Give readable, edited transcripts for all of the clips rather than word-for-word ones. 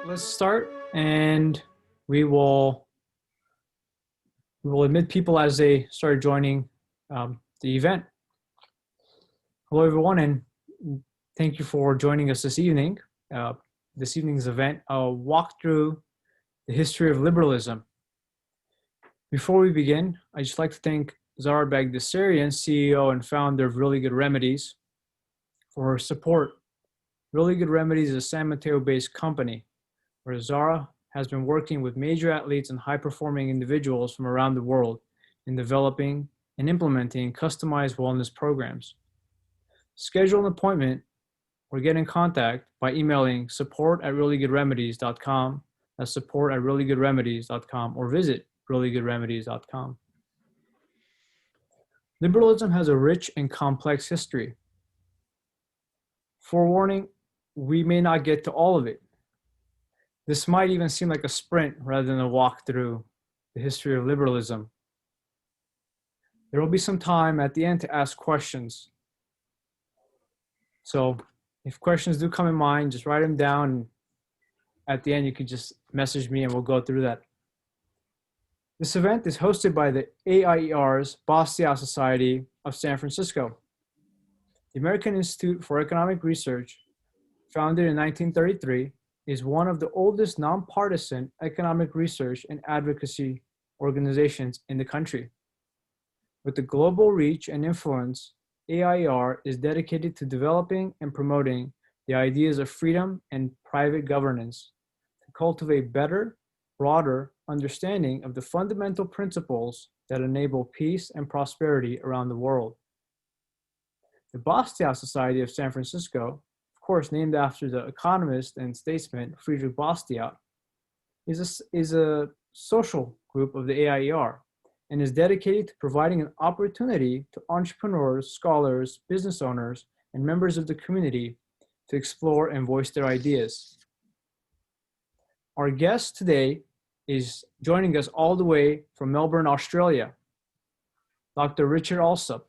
Let's start, and we will admit people as they start joining the event. Hello, everyone, and thank you for joining us this evening. This evening's event, I'll walk through the history of liberalism. Before we begin, I'd just like to thank Zara Bagdasarian, CEO and founder of Really Good Remedies, for her support. Really Good Remedies is a San Mateo-based company where Zara has been working with major athletes and high-performing individuals from around the world in developing and implementing customized wellness programs. Schedule an appointment or get in contact by emailing support@reallygoodremedies.com. That's support@reallygoodremedies.com, or visit reallygoodremedies.com. Liberalism has a rich and complex history. Forewarning, we may not get to all of it. This might even seem like a sprint rather than a walk through the history of liberalism. There will be some time at the end to ask questions. So if questions do come in mind, just write them down. And at the end, you could just message me and we'll go through that. This event is hosted by the AIER's Bastiat Society of San Francisco. The American Institute for Economic Research, founded in 1933, is one of the oldest nonpartisan economic research and advocacy organizations in the country. With the global reach and influence, AIER is dedicated to developing and promoting the ideas of freedom and private governance to cultivate better, broader understanding of the fundamental principles that enable peace and prosperity around the world. The Bastiat Society of San Francisco, of course named after the economist and statesman Friedrich Bastiat, is a social group of the AIER and is dedicated to providing an opportunity to entrepreneurs, scholars, business owners, and members of the community to explore and voice their ideas. Our guest today is joining us all the way from Melbourne, Australia, Dr. Richard Alsop.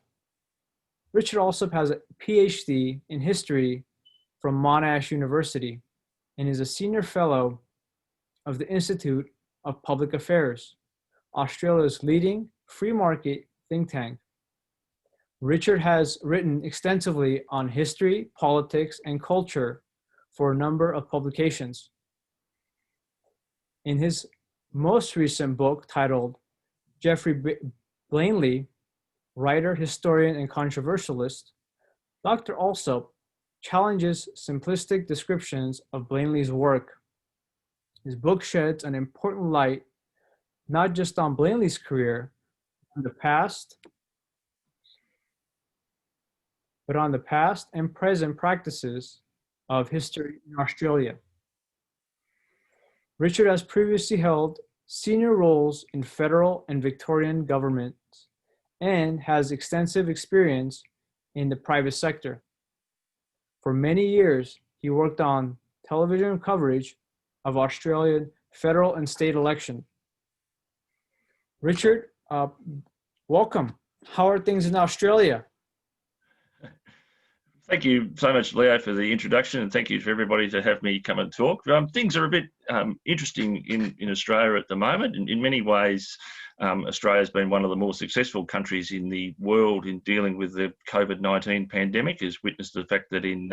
Richard Alsop has a PhD in history from Monash University and is a senior fellow of the Institute of Public Affairs, Australia's leading free market think tank. Richard has written extensively on history, politics, and culture for a number of publications. In his most recent book titled Geoffrey Blainley, Writer, Historian, and Controversialist, Dr. Alsop challenges simplistic descriptions of Blainley's work. His book sheds an important light not just on Blainley's career, but on the past and present practices of history in Australia. Richard has previously held senior roles in federal and Victorian governments and has extensive experience in the private sector. For many years, he worked on television coverage of Australian federal and state election. Richard, welcome. How are things in Australia? Thank you so much, Leo, for the introduction, and thank you for everybody to have me come and talk. Things are a bit interesting in Australia at the moment. In many ways, Australia's been one of the more successful countries in the world in dealing with the COVID-19 pandemic, as witnessed the fact that in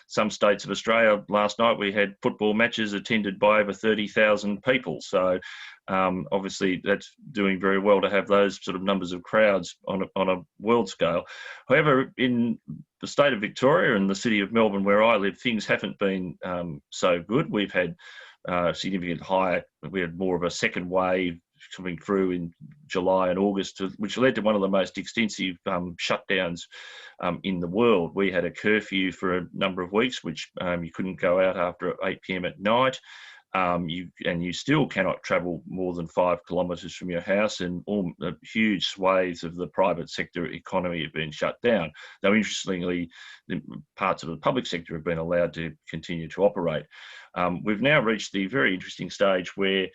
some states of Australia last night we had football matches attended by over 30,000 people. So obviously that's doing very well to have those sort of numbers of crowds on a world scale. However, in the state of Victoria and the city of Melbourne where I live, things haven't been so good. We've had significant we had more of a second wave coming through in July and August, which led to one of the most extensive shutdowns in the world. We had a curfew for a number of weeks, which you couldn't go out after 8 p.m. at night. You still cannot travel more than 5 kilometres from your house, and all huge swathes of the private sector economy have been shut down. Though interestingly, parts of the public sector have been allowed to continue to operate. We've now reached the very interesting stage where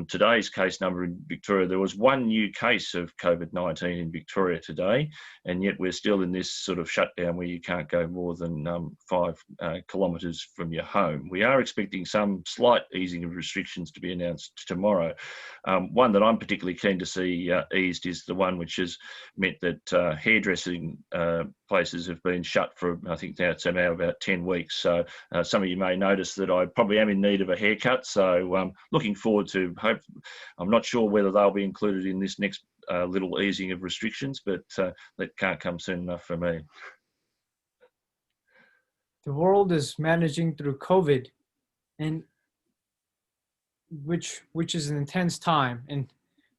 today's case number in Victoria, there was one new case of COVID-19 in Victoria today, and yet we're still in this sort of shutdown where you can't go more than 5 kilometres from your home. We are expecting some slight easing of restrictions to be announced tomorrow. One that I'm particularly keen to see eased is the one which has meant that hairdressing places have been shut for, I think that's now about 10 weeks. So some of you may notice that I probably am in need of a haircut. So looking forward to hope. I'm not sure whether they'll be included in this next little easing of restrictions, but that can't come soon enough for me. The world is managing through COVID, and which is an intense time, and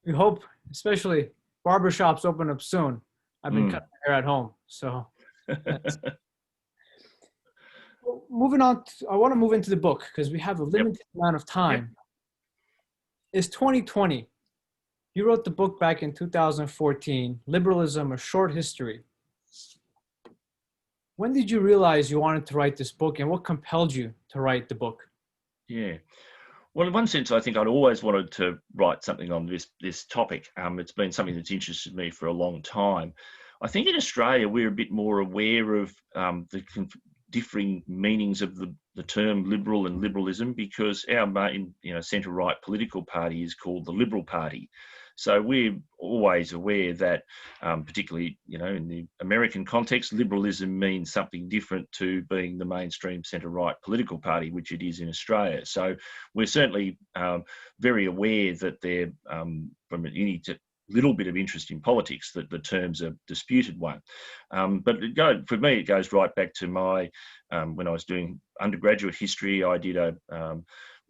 we hope, especially barbershops open up soon. I've been cutting my hair at home, so. Well, moving on, I want to move into the book because we have a limited amount of time. It's 2020. You wrote the book back in 2014, Liberalism: A Short History. When did you realize you wanted to write this book, and what compelled you to write the book? Yeah. Well, in one sense, I think I'd always wanted to write something on this topic. It's been something that's interested me for a long time. I think in Australia, we're a bit more aware of the differing meanings of the term liberal and liberalism, because our main, centre-right political party is called the Liberal Party. So we're always aware that, particularly, in the American context, liberalism means something different to being the mainstream centre-right political party, which it is in Australia. So we're certainly very aware that they're, from any little bit of interest in politics, that the term's a disputed one. But for me, it goes right back to my, when I was doing undergraduate history, I did a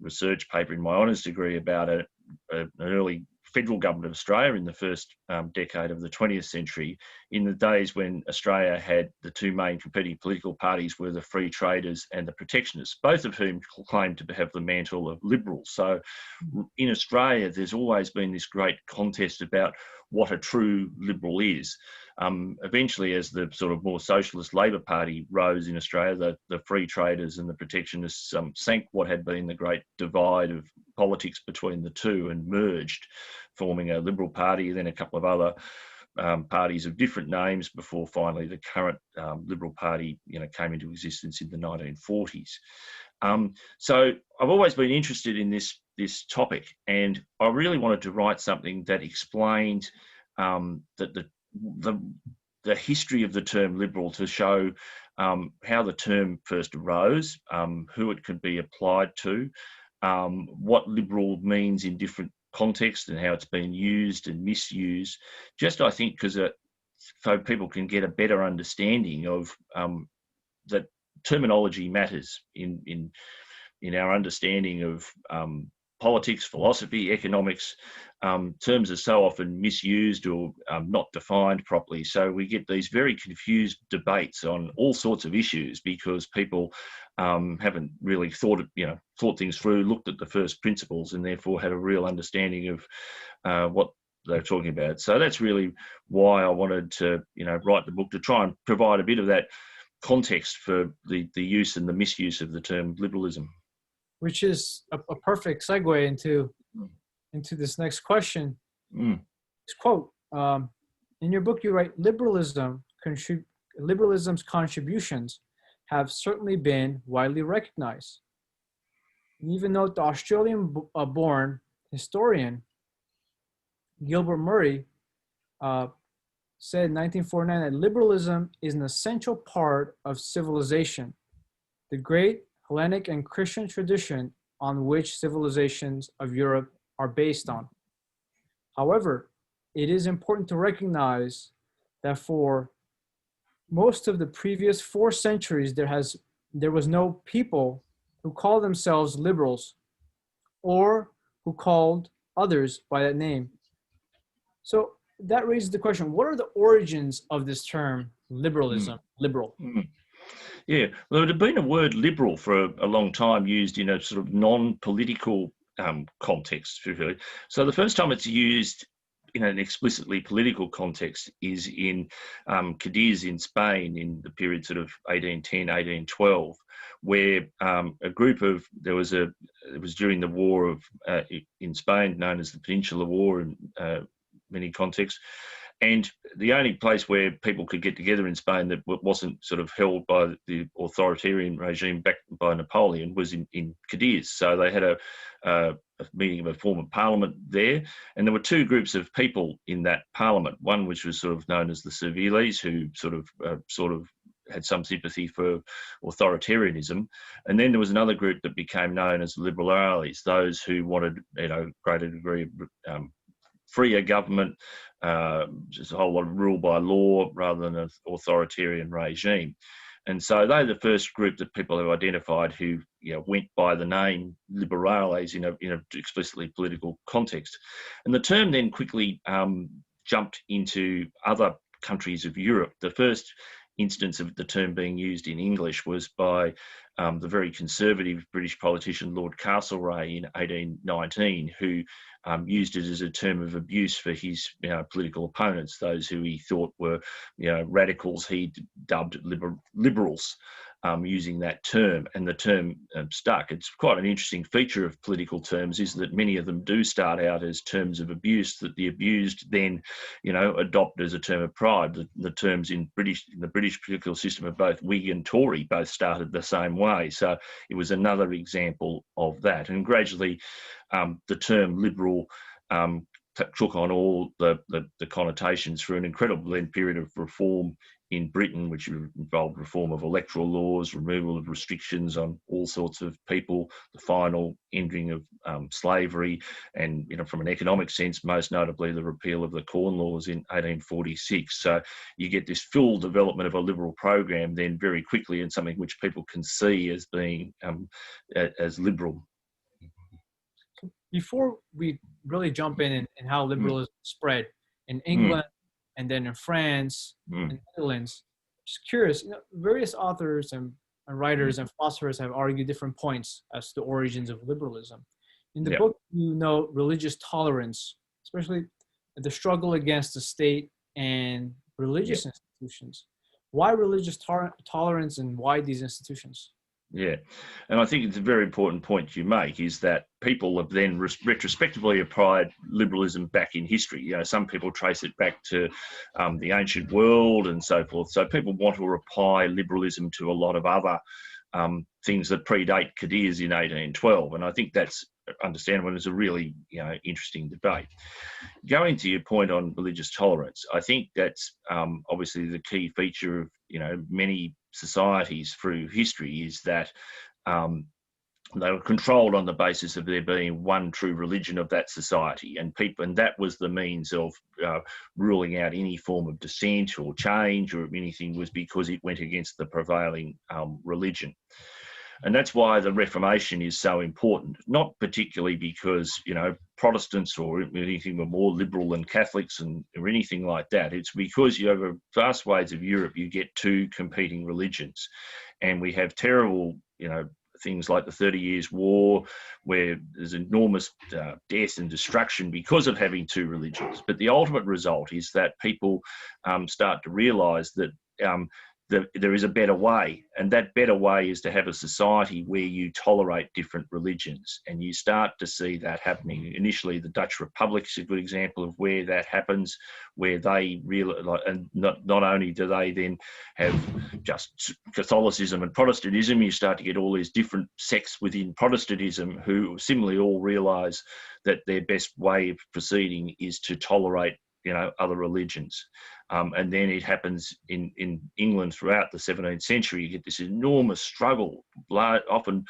research paper in my honours degree about an early federal government of Australia in the first decade of the 20th century, in the days when Australia had the two main competing political parties were the Free Traders and the Protectionists, both of whom claimed to have the mantle of liberals. So in Australia, there's always been this great contest about what a true liberal is. Eventually, as the sort of more socialist Labor Party rose in Australia, the Free Traders and the Protectionists sank what had been the great divide of politics between the two and merged, forming a Liberal Party, then a couple of other parties of different names before finally the current Liberal Party came into existence in the 1940s. So I've always been interested in this topic, and I really wanted to write something that explained that the history of the term liberal, to show how the term first arose, who it could be applied to, what liberal means in different contexts and how it's been used and misused. Just, I think, because so people can get a better understanding of that terminology matters in our understanding of politics, philosophy, economics. Terms are so often misused or not defined properly. So we get these very confused debates on all sorts of issues because people haven't really thought things through, looked at the first principles, and therefore had a real understanding of what they're talking about. So that's really why I wanted to, write the book, to try and provide a bit of that context for the use and the misuse of the term liberalism. Which is a perfect segue into this next question. This quote, in your book, you write, liberalism's contributions have certainly been widely recognized. You even note the Australian-born historian Gilbert Murray said in 1949 that liberalism is an essential part of civilization, the great Hellenic and Christian tradition on which civilizations of Europe are based on. However, it is important to recognize that for most of the previous 4 centuries, there was no people who called themselves liberals or who called others by that name. So that raises the question, what are the origins of this term liberalism, liberal? Yeah, well, it had been a word liberal for a long time, used in a sort of non-political context. So the first time it's used in an explicitly political context is in Cadiz in Spain in the period sort of 1810, 1812, where it was during the war in Spain, known as the Peninsular War in many contexts. And the only place where people could get together in Spain that wasn't sort of held by the authoritarian regime backed by Napoleon was in Cadiz. So they had a meeting of a form of parliament there, and there were two groups of people in that parliament. One which was sort of known as the Serviles, who sort of had some sympathy for authoritarianism, and then there was another group that became known as Liberales, those who wanted, greater degree of freer government, just a whole lot of rule by law rather than an authoritarian regime. And so they're the first group that people have identified who went by the name Liberales in a explicitly political context. And the term then quickly jumped into other countries of Europe. The first instance of the term being used in English was by the very conservative British politician Lord Castlereagh in 1819, who used it as a term of abuse for his political opponents, those who he thought were radicals. He dubbed liberals, using that term, and the term stuck. It's quite an interesting feature of political terms is that many of them do start out as terms of abuse that the abused then adopt as a term of pride. The terms in the British political system of both Whig and Tory both started the same way. So it was another example of that. And gradually the term liberal took on all the connotations through an incredible period of reform in Britain, which involved reform of electoral laws, removal of restrictions on all sorts of people, the final ending of slavery, and from an economic sense, most notably the repeal of the Corn Laws in 1846. So you get this full development of a liberal program then very quickly, and something which people can see as being as liberal. Before we really jump in how liberalism spread in England and then in France and Netherlands, just curious, various authors and writers and philosophers have argued different points as to the origins of liberalism. In the book, you note religious tolerance, especially the struggle against the state and religious institutions. Why religious tolerance, and why these institutions? Yeah, and I think it's a very important point you make, is that people have then retrospectively applied liberalism back in history. Some people trace it back to the ancient world and so forth. So people want to apply liberalism to a lot of other things that predate Cadiz in 1812, and I think that's understandable, and it's a really interesting debate. Going to your point on religious tolerance, I think that's obviously the key feature of many societies through history, is that they were controlled on the basis of there being one true religion of that society, and that was the means of ruling out any form of dissent or change or anything, was because it went against the prevailing religion. And that's why the Reformation is so important, not particularly because, Protestants or anything were more liberal than Catholics or anything like that. It's because you have vast swathes of Europe, you get two competing religions. And we have terrible, things like the 30 Years' War, where there's enormous death and destruction because of having two religions. But the ultimate result is that people start to realise that there is a better way, and that better way is to have a society where you tolerate different religions, and you start to see that happening. Initially, the Dutch Republic is a good example of where that happens, where they really, and not only do they then have just Catholicism and Protestantism, you start to get all these different sects within Protestantism who similarly all realise that their best way of proceeding is to tolerate other religions. And then it happens in England throughout the 17th century. You get this enormous struggle, often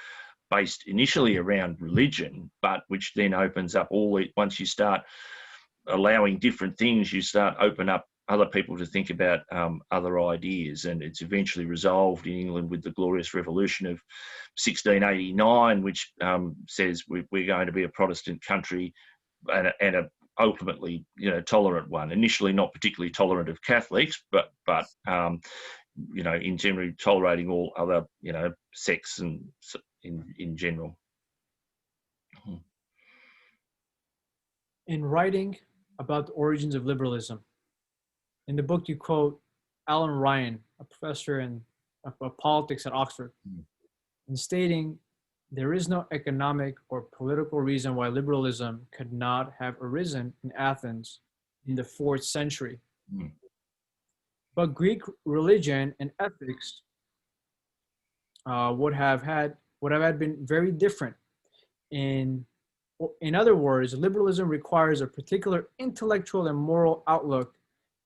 based initially around religion, but which then opens up once you start allowing different things, you start open up other people to think about other ideas. And it's eventually resolved in England with the Glorious Revolution of 1689, which says we're going to be a Protestant country and a ultimately, tolerant one. Initially, not particularly tolerant of Catholics, but in general, tolerating all other, sects and in general. In writing about the origins of liberalism, in the book you quote Alan Ryan, a professor of politics at Oxford. in stating there is no economic or political reason why liberalism could not have arisen in Athens in the 4th century. Mm. But Greek religion and ethics would have had been very different. In other words, liberalism requires a particular intellectual and moral outlook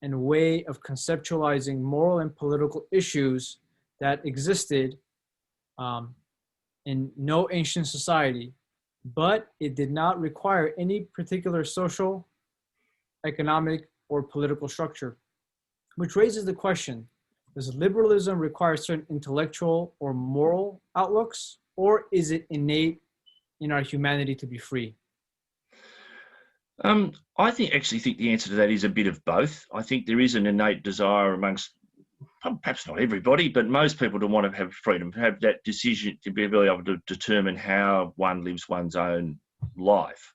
and way of conceptualizing moral and political issues that existed in no ancient society, but it did not require any particular social, economic, or political structure. Which raises the question, does liberalism require certain intellectual or moral outlooks, or is it innate in our humanity to be free? I actually think the answer to that is a bit of both. I think there is an innate desire amongst perhaps not everybody, but most people to want to have freedom, have that decision to be able to determine how one lives one's own life.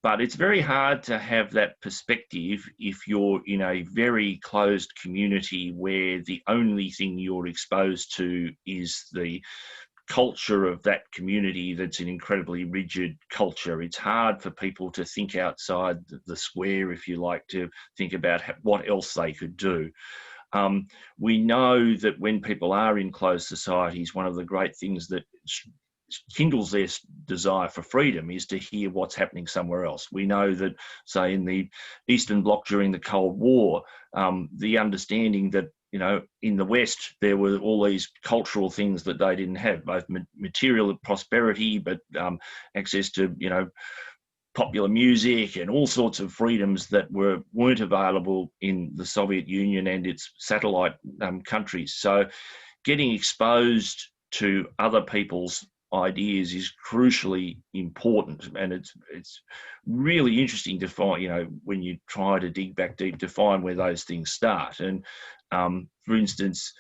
But it's very hard to have that perspective if you're in a very closed community where the only thing you're exposed to is the culture of that community that's an incredibly rigid culture. It's hard for people to think outside the square, if you like, to think about what else they could do. We know that when people are in closed societies, one of the great things that kindles their desire for freedom is to hear what's happening somewhere else. We know that, say, in the Eastern Bloc during the Cold War, the understanding that, you know, in the West, there were all these cultural things that they didn't have, both material prosperity, but access to, you know, popular music and all sorts of freedoms that weren't available in the Soviet Union and its satellite countries. So getting exposed to other people's ideas is crucially important, and it's really interesting to find, you know, when you try to dig back deep to find where those things start. And for instance,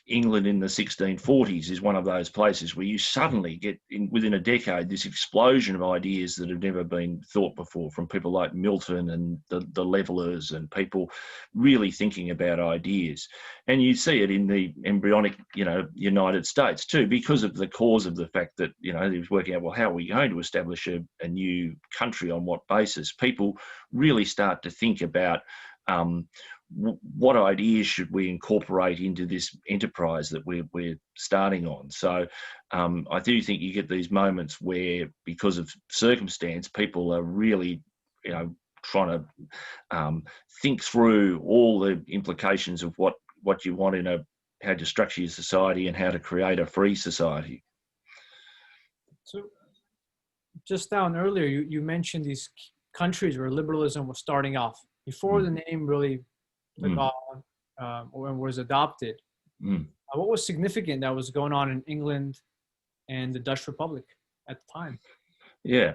England in the 1640s is one of those places where you suddenly get, within a decade, this explosion of ideas that have never been thought before, from people like Milton and the Levellers, and people really thinking about ideas. And you see it in the embryonic, you know, United States too, because of the cause of the fact that, you know, he was working out, well, how are we going to establish a new country, on what basis? People really start to think about what ideas should we incorporate into this enterprise that we're starting on. So I do think you get these moments where, because of circumstance, people are really, you know, trying to think through all the implications of what you want in how to structure your society and how to create a free society. So just now and earlier, you mentioned these countries where liberalism was starting off before the name really took on or was adopted. What was significant that was going on in England and the Dutch Republic at the time? Yeah,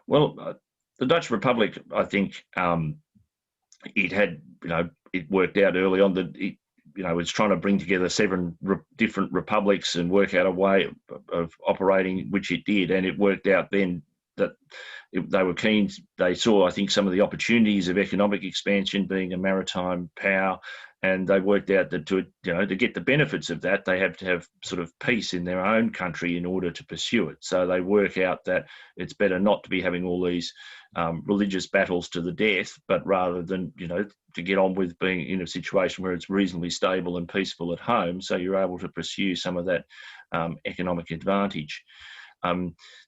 well, the Dutch Republic, I think it had, you know, it worked out early on that it, you know, was trying to bring together 7 different republics and work out a way of operating, which it did, and it worked out then that they were keen. They saw, I think, some of the opportunities of economic expansion, being a maritime power, and they worked out that to get the benefits of that, they have to have sort of peace in their own country in order to pursue it. So they work out that it's better not to be having all these religious battles to the death, but rather than, you know, to get on with being in a situation where it's reasonably stable and peaceful at home, so you're able to pursue some of that economic advantage.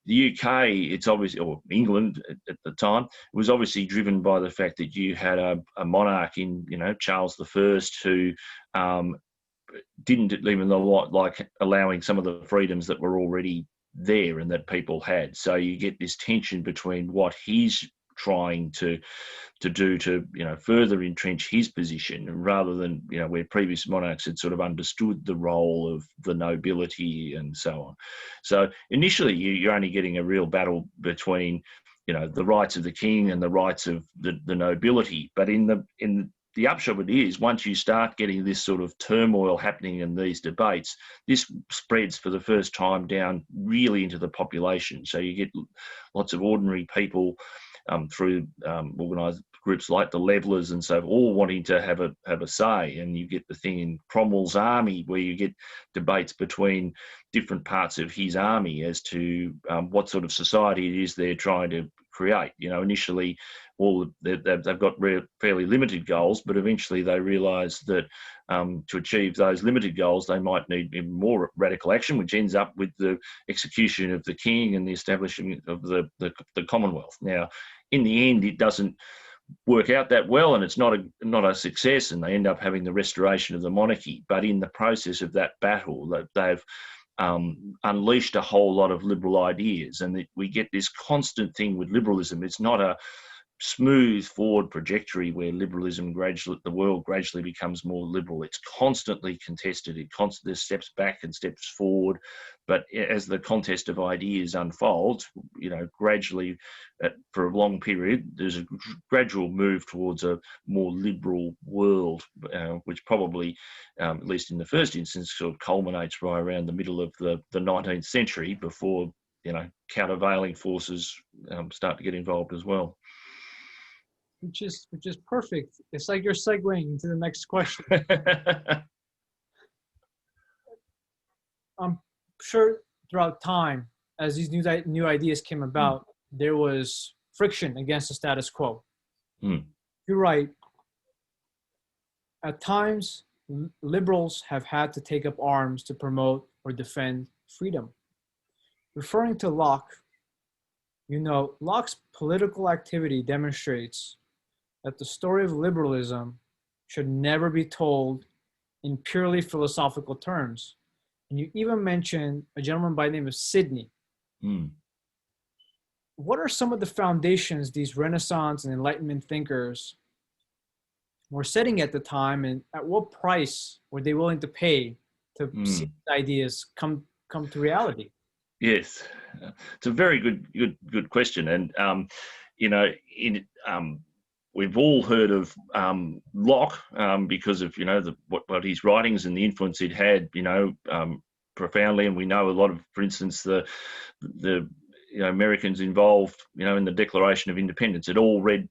The UK, it's obviously, or England at the time, it was obviously driven by the fact that you had a monarch in, you know, Charles I, who didn't even like allowing some of the freedoms that were already there and that people had. So you get this tension between what he's trying to do to, you know, further entrench his position, rather than, you know, where previous monarchs had sort of understood the role of the nobility and so on. So initially you're only getting a real battle between, you know, the rights of the king and the rights of the nobility. But in the upshot of it is, once you start getting this sort of turmoil happening in these debates, this spreads for the first time down really into the population. So you get lots of ordinary people through organised groups like the Levelers and so all wanting to have a say. And you get the thing in Cromwell's army where you get debates between different parts of his army as to what sort of society it is they're trying to create. Initially, they've got fairly limited goals, but eventually they realise that to achieve those limited goals, they might need more radical action, which ends up with the execution of the king and the establishment of the Commonwealth. Now, in the end, it doesn't work out that well, and it's not a success, and they end up having the restoration of the monarchy. But in the process of that battle, that they've unleashed a whole lot of liberal ideas, and we get this constant thing with liberalism. It's not a smooth forward trajectory where the world gradually becomes more liberal. It's constantly contested. There's steps back and steps forward. But as the contest of ideas unfolds, gradually, for a long period, there's a gradual move towards a more liberal world, which probably, at least in the first instance, sort of culminates right around the middle of the 19th century before, countervailing forces start to get involved as well. Which is perfect. It's like you're segueing into the next question. I'm sure throughout time, as these new ideas came about, there was friction against the status quo. You're right. At times, liberals have had to take up arms to promote or defend freedom. Referring to Locke, Locke's political activity demonstrates that the story of liberalism should never be told in purely philosophical terms. And you even mentioned a gentleman by the name of Sidney. What are some of the foundations these Renaissance and Enlightenment thinkers were setting at the time, and at what price were they willing to pay to see these ideas come to reality? Yes, it's a very good question, and we've all heard of Locke because of what his writings and the influence he'd had profoundly, and we know a lot of, for instance, the Americans involved in the Declaration of Independence had all read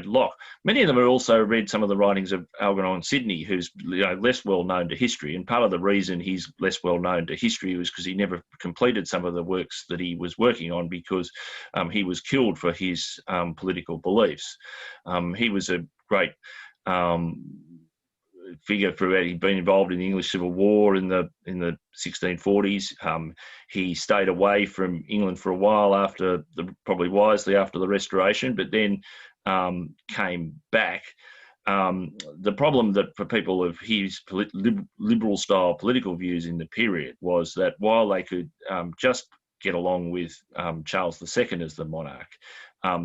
Locke. Many of them had also read some of the writings of Algernon Sidney, who's less well known to history, and part of the reason he's less well known to history was because he never completed some of the works that he was working on because he was killed for his political beliefs. He was a great figure throughout. He'd been involved in the English Civil War in the 1640s. He stayed away from England for a while probably wisely after the Restoration, but then came back. The problem that for people of his liberal style political views in the period was that while they could just get along with Charles II as the monarch,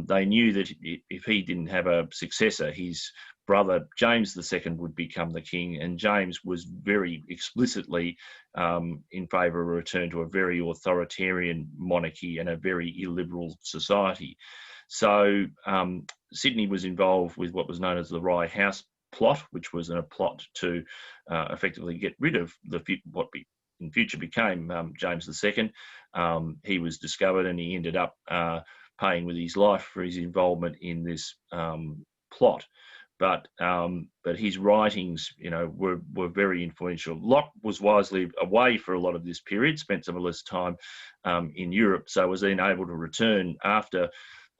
they knew that if he didn't have a successor, his brother James II would become the king, and James was very explicitly in favour of a return to a very authoritarian monarchy and a very illiberal society. So Sidney was involved with what was known as the Rye House plot, which was a plot to effectively get rid of what in future became James II. He was discovered, and he ended up paying with his life for his involvement in this plot. But his writings, were very influential. Locke was wisely away for a lot of this period, spent some of his time in Europe, so was then able to return after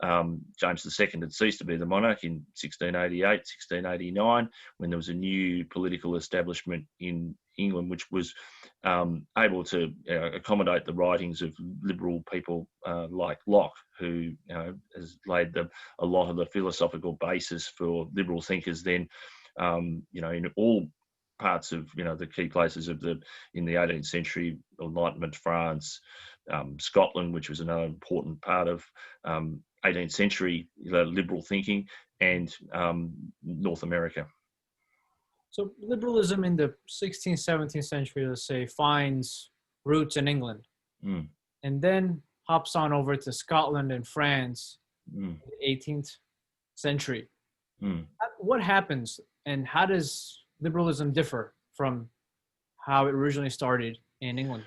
James II had ceased to be the monarch in 1688, 1689, when there was a new political establishment in England, which was able to accommodate the writings of liberal people like Locke, who has laid a lot of the philosophical basis for liberal thinkers then, in all parts of the key places in the 18th century, Enlightenment France, Scotland, which was another important part of 18th century liberal thinking, and North America. So liberalism in the 16th, 17th century, let's say, finds roots in England, and then hops on over to Scotland and France in the 18th century. What happens, and how does liberalism differ from how it originally started in England?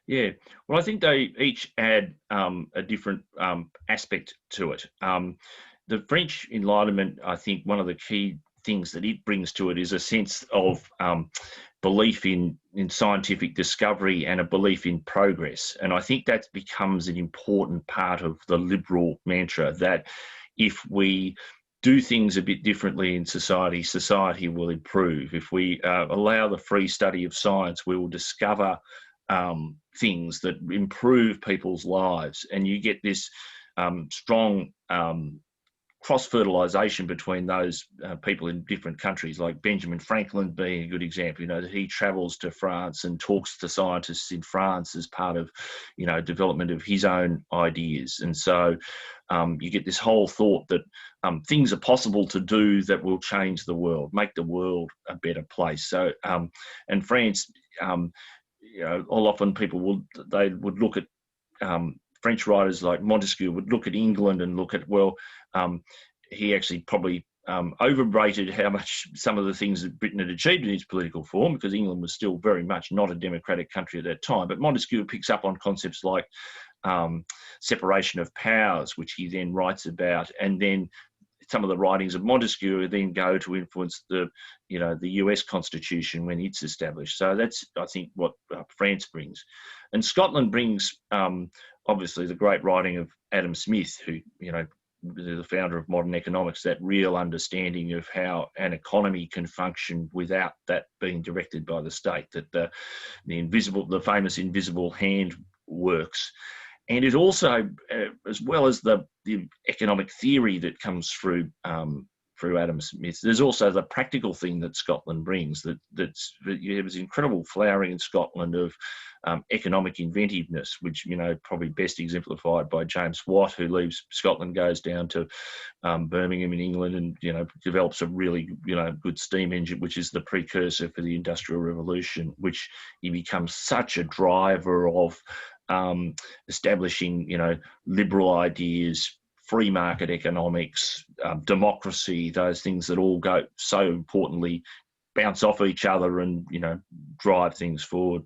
Yeah, well, I think they each add a different aspect to it. the French Enlightenment, I think one of the key things that it brings to it is a sense of belief in scientific discovery and a belief in progress. And I think that becomes an important part of the liberal mantra, that if we do things a bit differently in society, society will improve. If we allow the free study of science, we will discover things that improve people's lives. And you get this strong cross-fertilisation between those people in different countries, like Benjamin Franklin being a good example, that he travels to France and talks to scientists in France as part of, development of his own ideas. And so you get this whole thought that things are possible to do that will change the world, make the world a better place. So, and France, all often people would look at French writers like Montesquieu would look at England and look at, he actually probably overrated how much some of the things that Britain had achieved in its political form, because England was still very much not a democratic country at that time. But Montesquieu picks up on concepts like separation of powers, which he then writes about, and then some of the writings of Montesquieu then go to influence the US Constitution when it's established. So that's, I think, what France brings. And Scotland brings, obviously, the great writing of Adam Smith, who, the founder of modern economics, that real understanding of how an economy can function without that being directed by the state, that the famous invisible hand works. And it also, as well as the economic theory that comes through Adam Smith, there's also the practical thing that Scotland brings. There was incredible flowering in Scotland of economic inventiveness, which probably best exemplified by James Watt, who leaves Scotland, goes down to Birmingham in England, and develops a really good steam engine, which is the precursor for the Industrial Revolution, which he becomes such a driver of. Establishing, liberal ideas, free market economics, democracy, those things that all go so importantly bounce off each other and, drive things forward.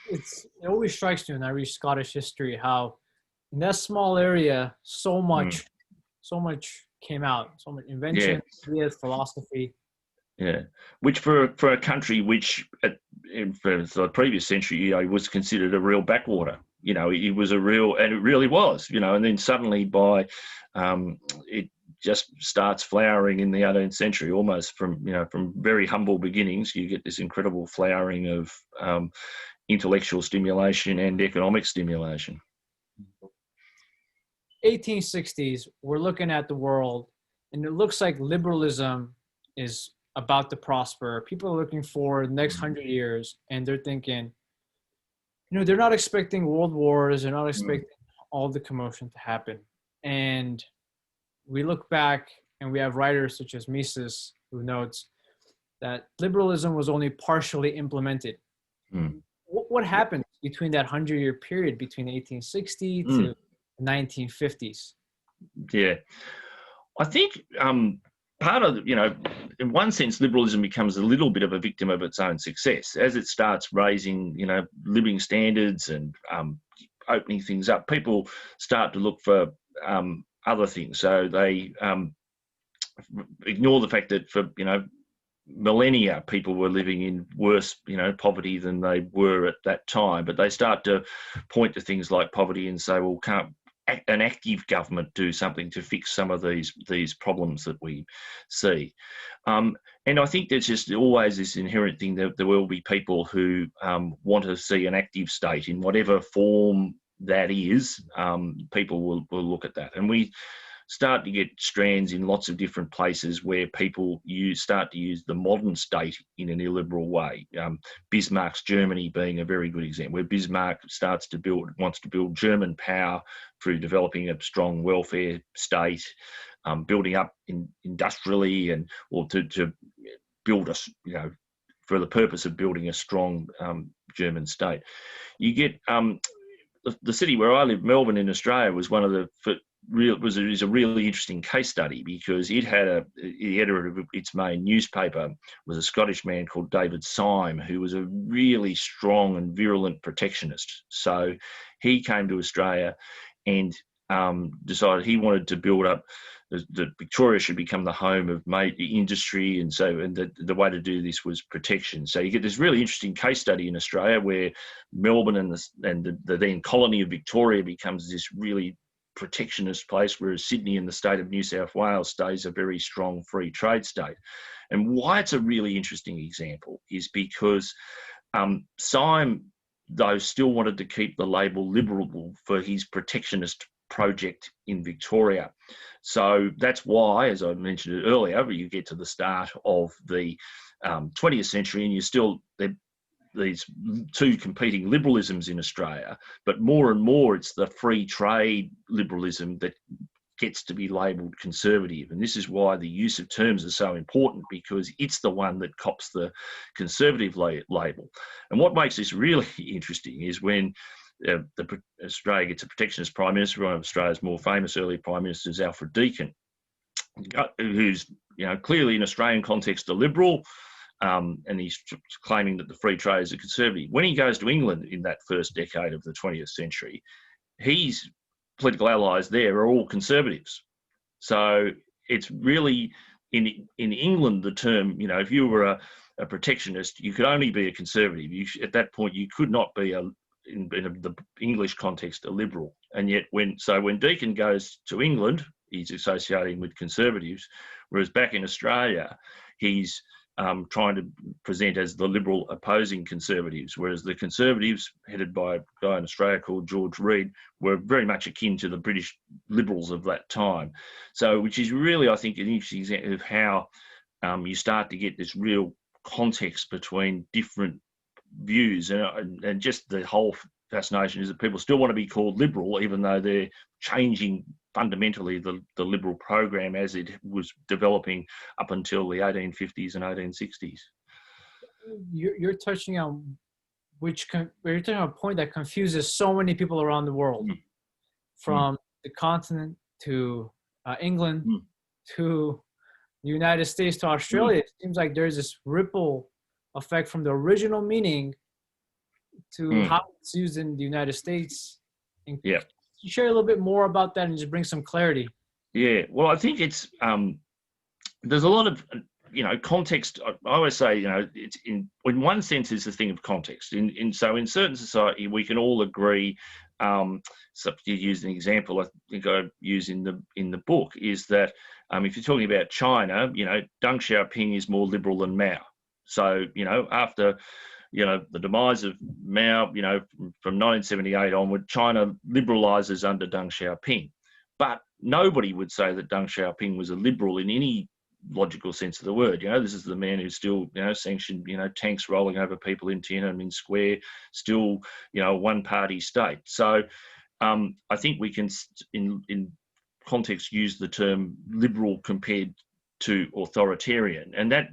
It always strikes me when I read Scottish history how in that small area so much came out, so much invention, ideas, philosophy. Yeah, which for a country which for the previous century, was considered a real backwater. It was a real, and it really was. And then suddenly it just starts flowering in the 18th century, almost from very humble beginnings. You get this incredible flowering of intellectual stimulation and economic stimulation. 1860s, we're looking at the world, and it looks like liberalism is about to prosper. People are looking for the next 100 years, and they're thinking, they're not expecting world wars. They're not expecting all the commotion to happen. And we look back, and we have writers such as Mises, who notes that liberalism was only partially implemented. What happened between that 100-year period between 1860 to the 1950s? Yeah, I think part of, in one sense, liberalism becomes a little bit of a victim of its own success as it starts raising, living standards and opening things up. People start to look for other things. So they ignore the fact that for, millennia, people were living in worse, poverty than they were at that time. But they start to point to things like poverty and say, well, can't an active government do something to fix some of these problems that we see? And I think there's just always this inherent thing that there will be people who want to see an active state in whatever form that is. People will look at that. And we start to get strands in lots of different places where people start to use the modern state in an illiberal way. Bismarck's Germany being a very good example, where Bismarck wants to build German power through developing a strong welfare state, building up industrially, or to build for the purpose of building a strong German state. You get the city where I live, Melbourne in Australia, was one of the is a really interesting case study, because the editor of its main newspaper was a Scottish man called David Syme, who was a really strong and virulent protectionist. So he came to Australia and decided he wanted to build up that Victoria should become the home of industry, and the way to do this was protection. So you get this really interesting case study in Australia where Melbourne and the then colony of Victoria becomes this really protectionist place, whereas Sydney and the state of New South Wales stays a very strong free trade state. And why it's a really interesting example is because Syme, though, still wanted to keep the label liberal for his protectionist project in Victoria. So that's why, as I mentioned it earlier, you get to the start of the 20th century and you still, these two competing liberalisms in Australia, but more and more it's the free trade liberalism that gets to be labelled conservative. And this is why the use of terms is so important, because it's the one that cops the conservative label. And what makes this really interesting is when Australia gets a protectionist prime minister. One of Australia's more famous early prime ministers, Alfred Deakin, who's clearly in Australian context a liberal, and he's claiming that the free trade is a conservative. When he goes to England in that first decade of the 20th century, his political allies there are all conservatives. So it's really in England the term, if you were a protectionist, you could only be a conservative. At that point, you could not be in the English context a liberal. And yet when Deakin goes to England, he's associating with conservatives, whereas back in Australia, he's trying to present as the liberal opposing conservatives, whereas the conservatives, headed by a guy in Australia called George Reid, were very much akin to the British liberals of that time. So, which is really, I think, an interesting example of how you start to get this real context between different views, and just the whole fascination is that people still want to be called liberal, even though they're changing fundamentally the liberal program as it was developing up until the 1850s and 1860s. You're touching on a point that confuses so many people around the world, from the continent to England to the United States to Australia. It seems like there's this ripple effect from the original meaning to how it's used in the United States. And can you share a little bit more about that and just bring some clarity? Yeah, well, I think it's there's a lot of context. I always say it's in one sense it's a thing of context. So in certain society we can all agree. So you use an example I think I use in the book is that if you're talking about China, Deng Xiaoping is more liberal than Mao. So, after, the demise of Mao, from 1978 onward, China liberalises under Deng Xiaoping. But nobody would say that Deng Xiaoping was a liberal in any logical sense of the word. This is the man who still, sanctioned, tanks rolling over people in Tiananmen Square, still, one-party state. So I think we can, in context, use the term liberal compared to authoritarian, and that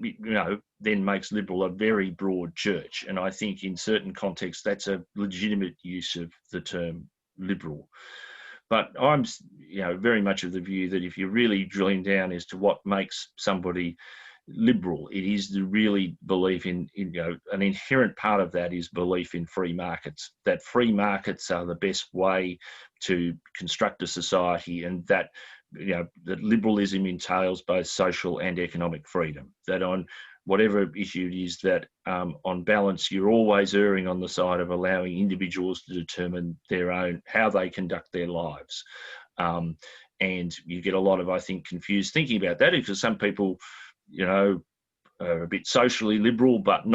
then makes liberal a very broad church. And I think in certain contexts that's a legitimate use of the term liberal. But I'm very much of the view that if you're really drilling down as to what makes somebody liberal, it is the really belief in an inherent part of that is belief in free markets, that free markets are the best way to construct a society, and that that liberalism entails both social and economic freedom, that on whatever issue it is, that on balance you're always erring on the side of allowing individuals to determine how they conduct their lives. And you get a lot of, I think, confused thinking about that, because some people are a bit socially liberal but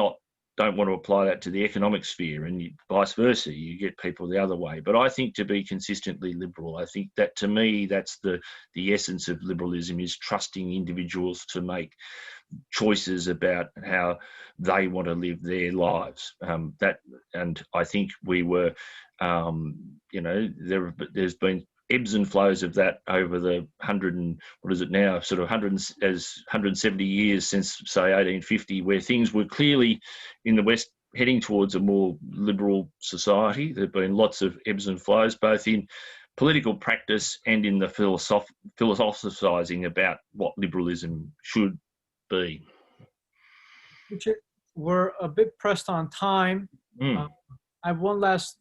don't want to apply that to the economic sphere, and vice versa. You get people the other way. But I think to be consistently liberal, I think that, to me, that's the essence of liberalism, is trusting individuals to make choices about how they want to live their lives. And I think we were, there's been ebbs and flows of that over the 170 years since, say, 1850, where things were clearly in the West heading towards a more liberal society. There have been lots of ebbs and flows, both in political practice and in the philosophizing about what liberalism should be. Richard, we're a bit pressed on time. I have one last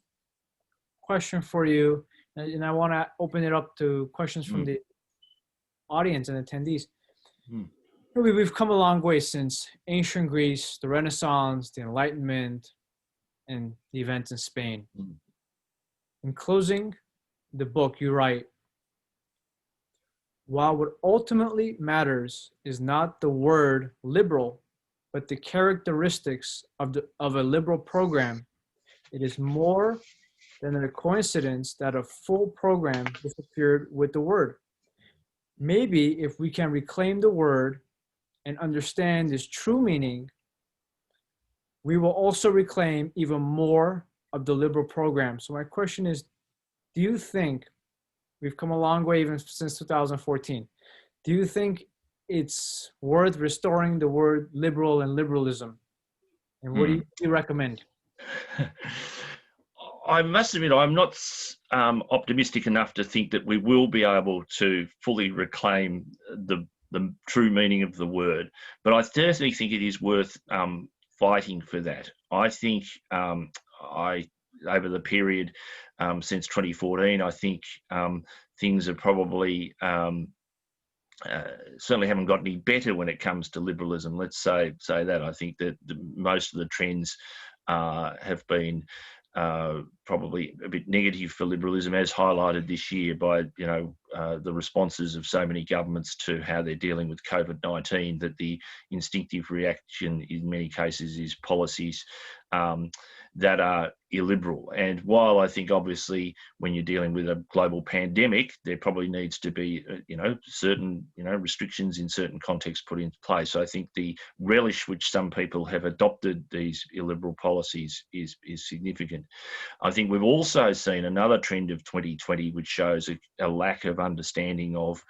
question for you. And I want to open it up to questions from the audience and attendees. We've come a long way since ancient Greece, the Renaissance, the Enlightenment, and the events in Spain. In closing the book, you write, while what ultimately matters is not the word liberal, but the characteristics of a liberal program, it is more than a coincidence that a full program disappeared with the word. Maybe if we can reclaim the word and understand its true meaning, we will also reclaim even more of the liberal program. So my question is, do you think we've come a long way even since 2014? Do you think it's worth restoring the word liberal and liberalism? And what do you recommend? I must admit, I'm not optimistic enough to think that we will be able to fully reclaim the true meaning of the word, but I certainly think it is worth fighting for that. I think over the period since 2014, I think things are probably certainly haven't got any better when it comes to liberalism. Let's say that. I think that most of the trends have been probably a bit negative for liberalism, as highlighted this year by the responses of so many governments to how they're dealing with COVID-19, that the instinctive reaction in many cases is policies that are illiberal. And while I think obviously when you're dealing with a global pandemic, there probably needs to be certain restrictions in certain contexts put into place. So I think the relish which some people have adopted these illiberal policies is significant. I think we've also seen another trend of 2020 which shows a lack of understanding of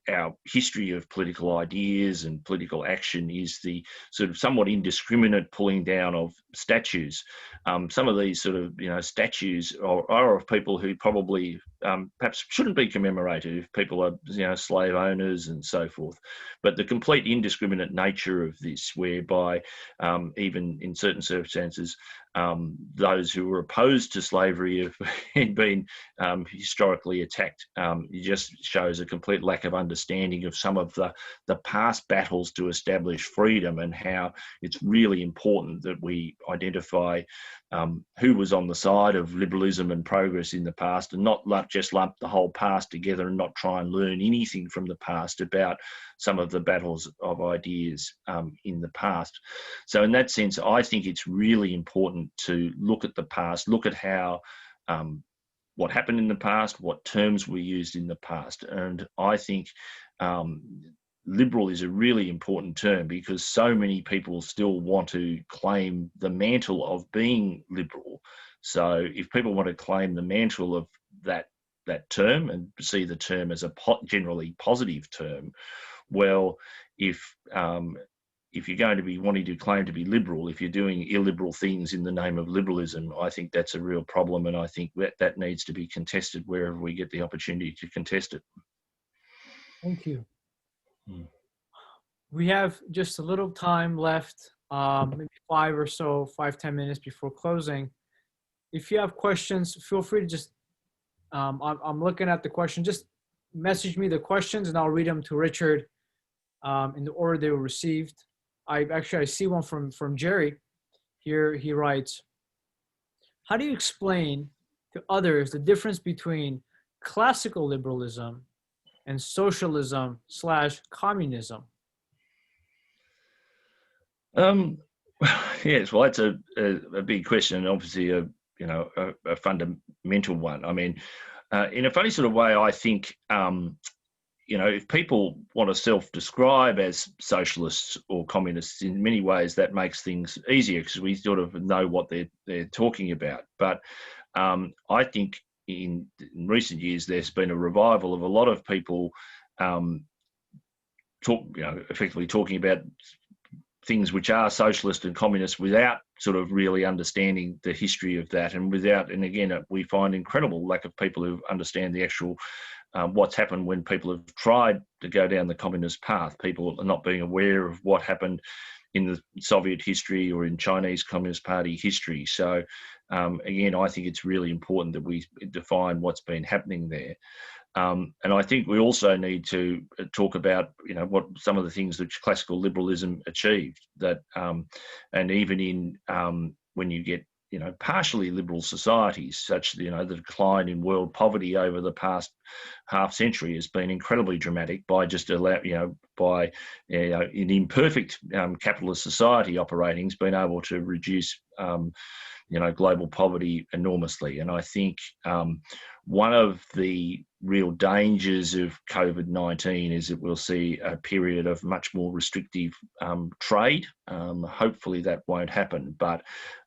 our history of political ideas and political action is the sort of somewhat indiscriminate pulling down of statues. Some of these sort of statues are of people who probably perhaps shouldn't be commemorated if people are slave owners and so forth. But the complete indiscriminate nature of this, whereby even in certain circumstances those who were opposed to slavery have been historically attacked, it just shows a complete lack of understanding of some of the past battles to establish freedom, and how it's really important that we identify who was on the side of liberalism and progress in the past, and not just lump the whole past together and not try and learn anything from the past about some of the battles of ideas in the past. So in that sense, I think it's really important to look at the past, look at how what happened in the past, what terms were used in the past. And I think liberal is a really important term, because so many people still want to claim the mantle of being liberal. So if people want to claim the mantle of that term and see the term as a generally positive term, well, if you're going to be wanting to claim to be liberal, if you're doing illiberal things in the name of liberalism, I think that's a real problem, and I think that needs to be contested wherever we get the opportunity to contest it. Thank you. We have just a little time left, maybe 5-10 minutes before closing. If you have questions, feel free to just, I'm looking at the question, just message me the questions and I'll read them to Richard in the order they were received. I see one from Jerry here. He writes, how do you explain to others the difference between classical liberalism and socialism/communism? Yes, well, that's a big question, and obviously a fundamental one. I mean, in a funny sort of way, I think if people want to self-describe as socialists or communists, in many ways that makes things easier, because we sort of know what they're talking about. But I think in recent years there's been a revival of a lot of people effectively talking about things which are socialist and communist without sort of really understanding the history of that, and again, we find incredible lack of people who understand the actual what's happened when people have tried to go down the communist path. People are not being aware of what happened in the Soviet history or in Chinese Communist Party history. So again, I think it's really important that we define what's been happening there. And I think we also need to talk about, what some of the things that classical liberalism achieved. That, and even in when you get, partially liberal societies, such the decline in world poverty over the past half century has been incredibly dramatic by just an imperfect capitalist society operating, has been able to reduce global poverty enormously. And I think one of the real dangers of COVID-19 is that we'll see a period of much more restrictive trade. Hopefully that won't happen, but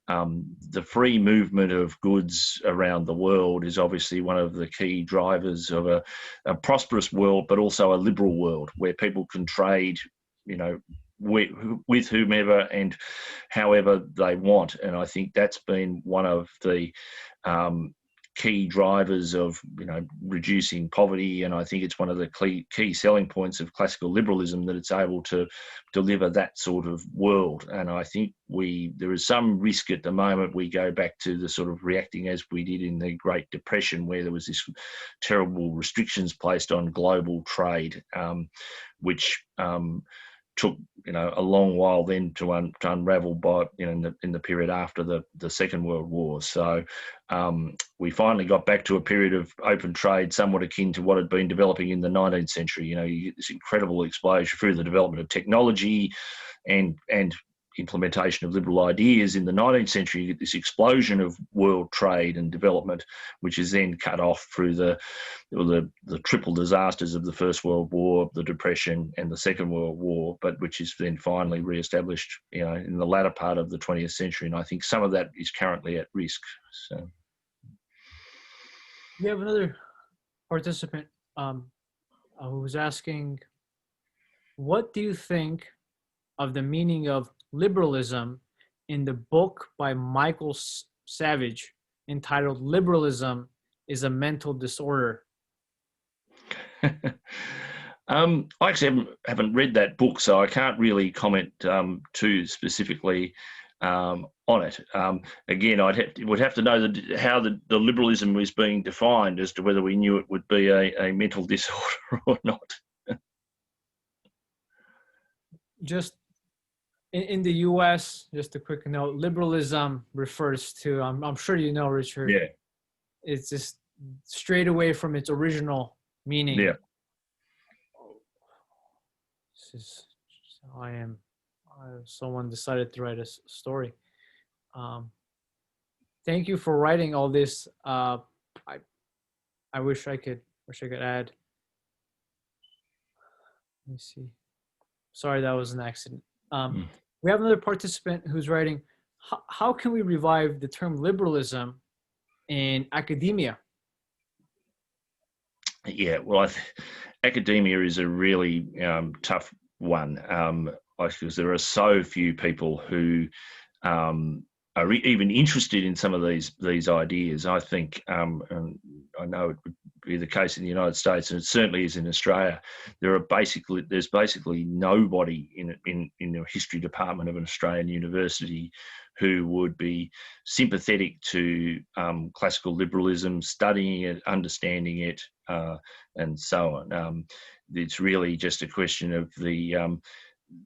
the free movement of goods around the world is obviously one of the key drivers of a prosperous world, but also a liberal world where people can trade, with whomever and however they want. And I think that's been one of the key drivers of reducing poverty, and I think it's one of the key selling points of classical liberalism, that it's able to deliver that sort of world. And I think there is some risk at the moment we go back to the sort of reacting as we did in the Great Depression, where there was this terrible restrictions placed on global trade, which took a long while then to unravel by in the period after the Second World War. So we finally got back to a period of open trade somewhat akin to what had been developing in the 19th century. You get this incredible explosion through the development of technology and implementation of liberal ideas in the 19th century. You get this explosion of world trade and development, which is then cut off through the triple disasters of the First World War, the Depression, and the Second World War, but which is then finally re-established, in the latter part of the 20th century. And I think some of that is currently at risk. So we have another participant who was asking, what do you think of the meaning of liberalism in the book by Michael Savage entitled "Liberalism is a Mental Disorder"? I actually haven't read that book, so I can't really comment too specifically on it. Again, would have to know how the liberalism was being defined as to whether we knew it would be a mental disorder or not. Just in the U.S., just a quick note, liberalism refers to, I'm sure you know, Richard. Yeah. It's just straight away from its original meaning. Yeah. Someone decided to write a story. Thank you for writing all this. I wish I could add. Let me see. Sorry, that was an accident. We have another participant who's writing, how can we revive the term liberalism in academia? Yeah, well, academia is a really tough one, because there are so few people who are even interested in some of these ideas. I think, and I know it would be the case in the United States, and it certainly is in Australia. There's basically nobody in the history department of an Australian university who would be sympathetic to classical liberalism, studying it, understanding it, and so on. It's really just a question of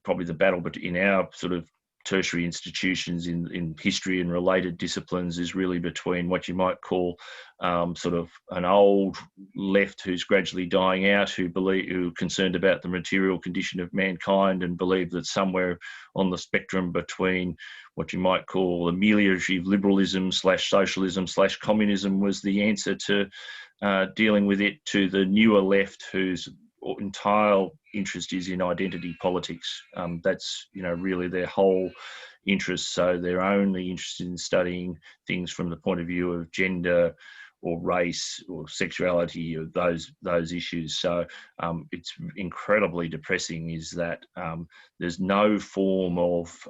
probably the battle in our sort of tertiary institutions in history and related disciplines is really between what you might call sort of an old left who's gradually dying out, who are concerned about the material condition of mankind and believe that somewhere on the spectrum between what you might call ameliorative liberalism / socialism / communism was the answer to dealing with it, to the newer left whose entire interest is in identity politics. That's really their whole interest. So they're only interested in studying things from the point of view of gender or race or sexuality, or those issues. So it's incredibly depressing is that there's no form of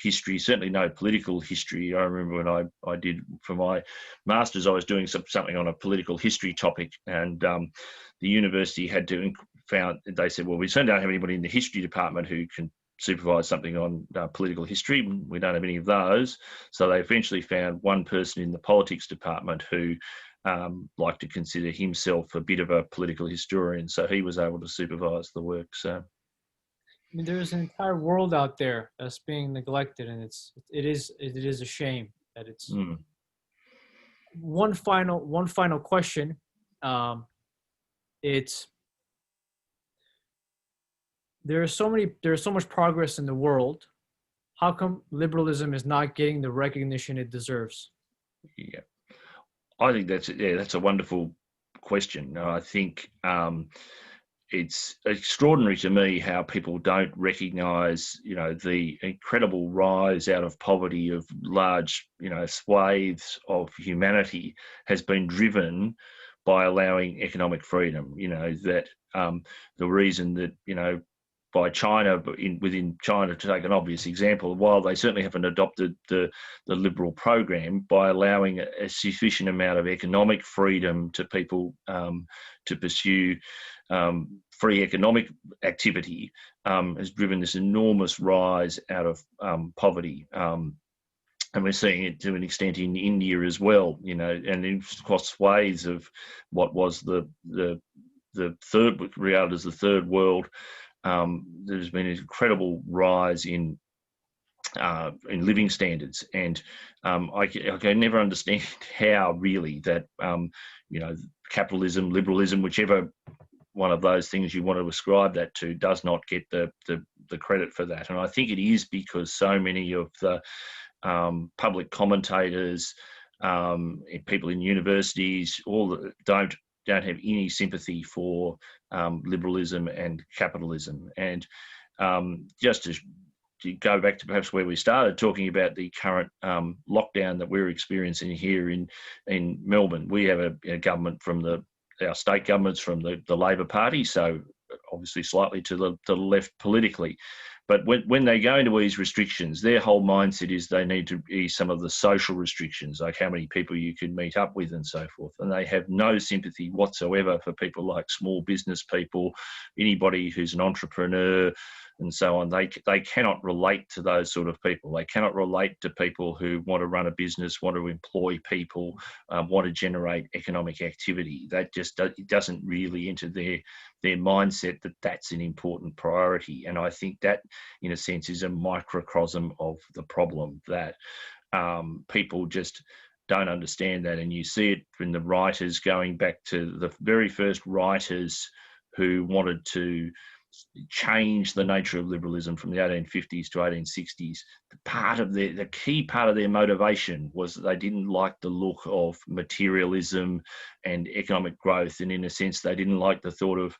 history, certainly no political history. I remember when I did for my master's, I was doing something on a political history topic, and the university had to they said, well, we certainly don't have anybody in the history department who can supervise something on political history. We don't have any of those. So they eventually found one person in the politics department who liked to consider himself a bit of a political historian. So he was able to supervise the work. So, I mean, there's an entire world out there that's being neglected, and it is a shame that it's. One final question. It's there's so much progress in the world. How come liberalism is not getting the recognition it deserves? Yeah, I think that's a wonderful question. I think it's extraordinary to me how people don't recognise, the incredible rise out of poverty of large, swathes of humanity has been driven by allowing economic freedom. That the reason that, by China, within China, to take an obvious example, while they certainly haven't adopted the liberal program, by allowing a sufficient amount of economic freedom to people to pursue free economic activity, has driven this enormous rise out of poverty. And we're seeing it to an extent in India as well, and across swathes of what was the third, regarded as the third world. There's been an incredible rise in living standards, and I can never understand how really that capitalism, liberalism, whichever one of those things you want to ascribe that to, does not get the credit for that. And I think it is because so many of the public commentators, people in universities, don't have any sympathy for liberalism and capitalism. And just to go back to perhaps where we started, talking about the current lockdown that we're experiencing here in Melbourne, we have a government from our state governments from the Labor Party, so obviously slightly to the left politically. But when they go into these restrictions, their whole mindset is they need to ease some of the social restrictions, like how many people you can meet up with and so forth. And they have no sympathy whatsoever for people like small business people, anybody who's an entrepreneur, and so on. They cannot relate to those sort of people. They cannot relate to people who want to run a business, want to employ people, want to generate economic activity. That just it doesn't really enter their mindset that that's an important priority. And I think that, in a sense, is a microcosm of the problem, that people just don't understand that. And you see it in the writers, going back to the very first writers who wanted to change the nature of liberalism from the 1850s to 1860s. The key part of their motivation was that they didn't like the look of materialism and economic growth, and in a sense they didn't like the thought of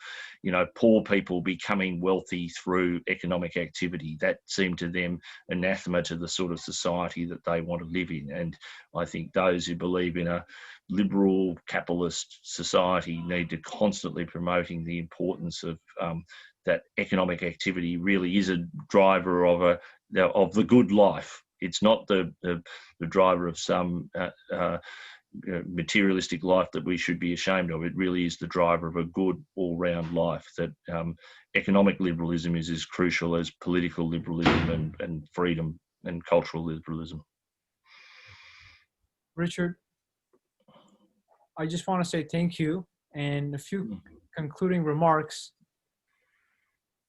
poor people becoming wealthy through economic activity. That seemed to them anathema to the sort of society that they want to live in. And I think those who believe in a liberal capitalist society need to constantly promoting the importance of that economic activity really is a driver of the good life. It's not the driver of some materialistic life that we should be ashamed of. It really is the driver of a good all-round life. That economic liberalism is as crucial as political liberalism and freedom and cultural liberalism. Richard, I just want to say thank you, and a few concluding remarks.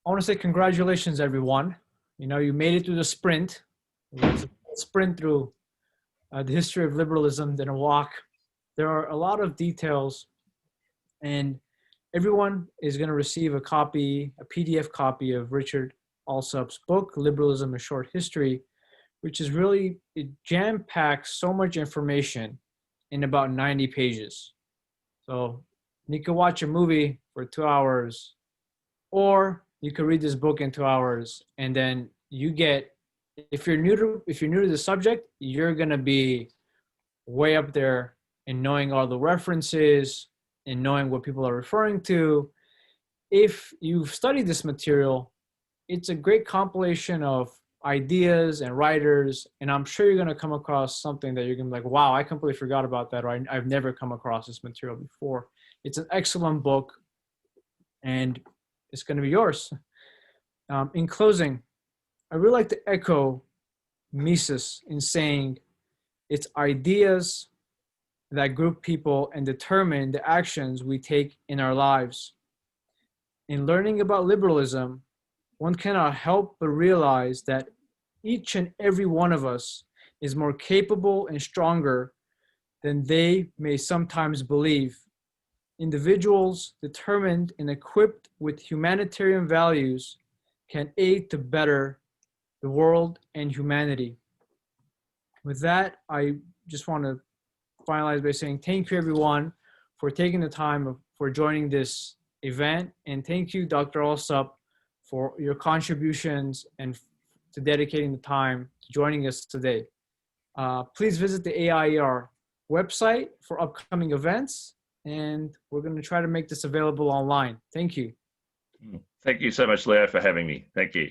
I want to say congratulations, everyone. You made it through the sprint. It was a sprint through the history of liberalism, then a walk. There are a lot of details, and everyone is going to receive a PDF copy of Richard Alsup's book, Liberalism: A Short History, which is really, it jam-packs so much information in about 90 pages. So you can watch a movie for 2 hours, or you could read this book in 2 hours, and then you get, if you're new to the subject, you're gonna be way up there in knowing all the references and knowing what people are referring to. If you've studied this material, it's a great compilation of ideas and writers, and I'm sure you're gonna come across something that you're gonna be like, wow, I completely forgot about that, or I've never come across this material before. It's an excellent book, and it's going to be yours. In closing, I really like to echo Mises in saying it's ideas that group people and determine the actions we take in our lives. In learning about liberalism, one cannot help but realize that each and every one of us is more capable and stronger than they may sometimes believe. Individuals determined and equipped with humanitarian values can aid to better the world and humanity. With that, I just want to finalize by saying thank you everyone for taking the time for joining this event, and thank you Dr. Alsop for your contributions and to dedicating the time to joining us today. Please visit the AIER website for upcoming events, and we're going to try to make this available online. Thank you. Thank you so much, Leo, for having me. Thank you.